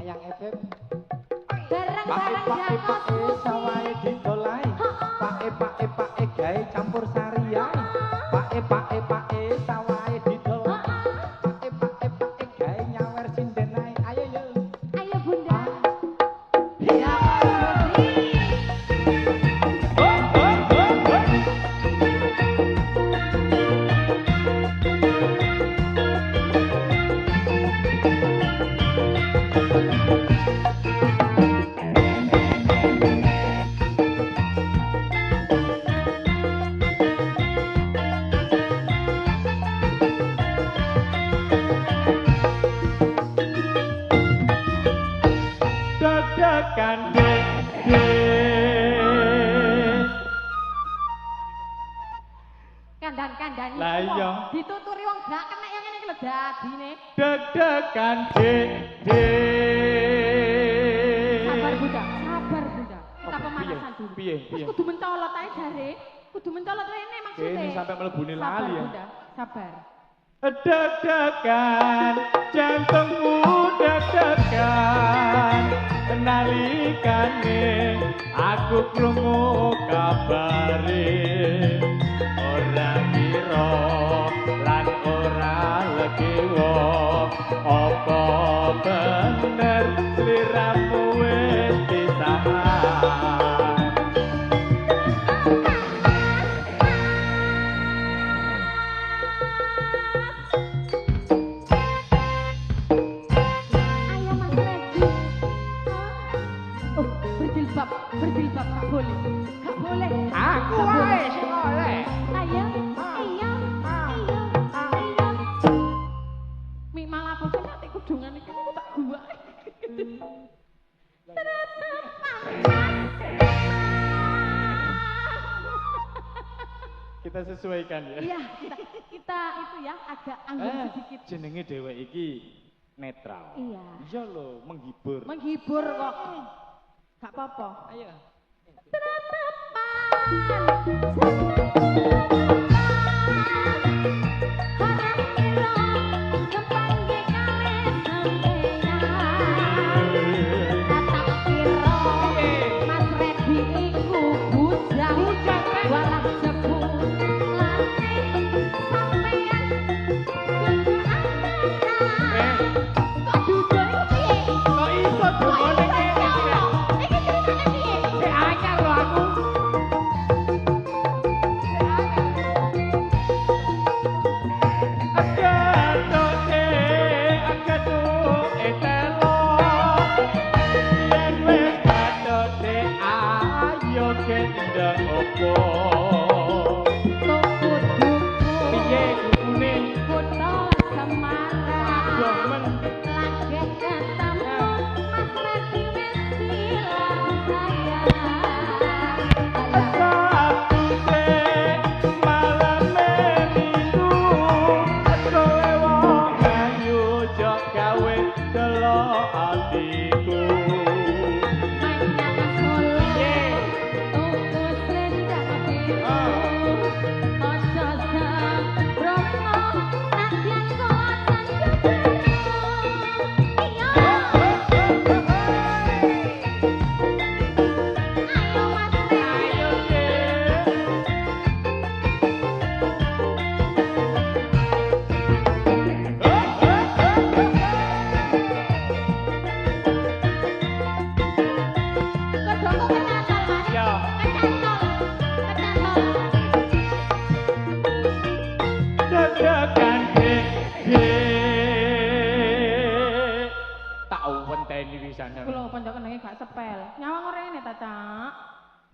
Ayang Efem. Bareng-bareng jangkau sawahe digolai. Pake gawe campur sari ae. Pake sawahe digolai. Pake gawe nyawer sinden ae. Ayo yo. Ayo Bunda. Iya. Kandhan-kandhani. Lah iya. Dituturi wong gak kena yang ngene iki lho dadine. Deg-degan dik. Sabar Bunda, sabar Bunda. Kita pemanasan dulu. Piye? Terus kudu mencolot ae jare. Kudu mencolot rene maksudnya. Ini sampai melebuni Sabar lali ya. Bunda, sabar. Deg-degan jantungku deg-degan nalikane aku krungu kabare ora kira lan ora legewo apa bener sliramu wis pisahan. Berjilbab gak boleh. Gak boleh. Aku wae sing oleh. Ayo, iya. Mik malah apa sih nanti kudungan iki aku tak gua. Kita sesuaikan ya. Iya, kita itu ya agak anggun sedikit. Jenenge dhewek iki netral. Iya. Iya lho, menghibur. Menghibur kok. Gak apa-apa. Ayo.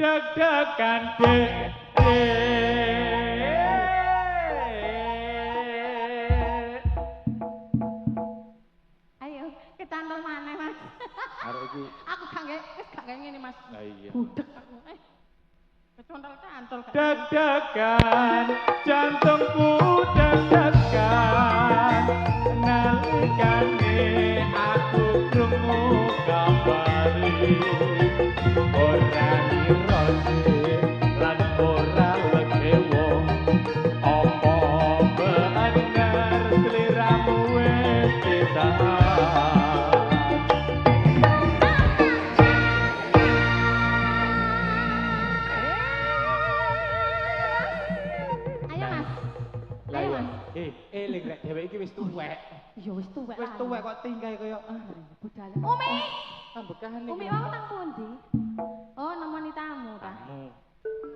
Deg-degan dek. Ayo, ketantol maneh, Mas. Arek iki. Aku gak ngene, Mas. Lah iya. Budek aku. Kecantol-cantol. Deg-degan jantungku deg-degan nalikane aku krungu kabare ora ngira lan ora legewo apa bener sliramu wis pisahan. Eling rek dheweke iki wis tuwek. Ya wis tuwek. Wis tuwek kok tinggal kaya budal. Umi. Ambekahan iki. Umi wae nang pundi? Oh, nemoni tamu ta. Tamu.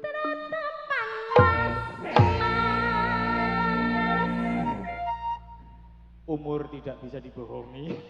Tetepan Umur tidak bisa dibohongi.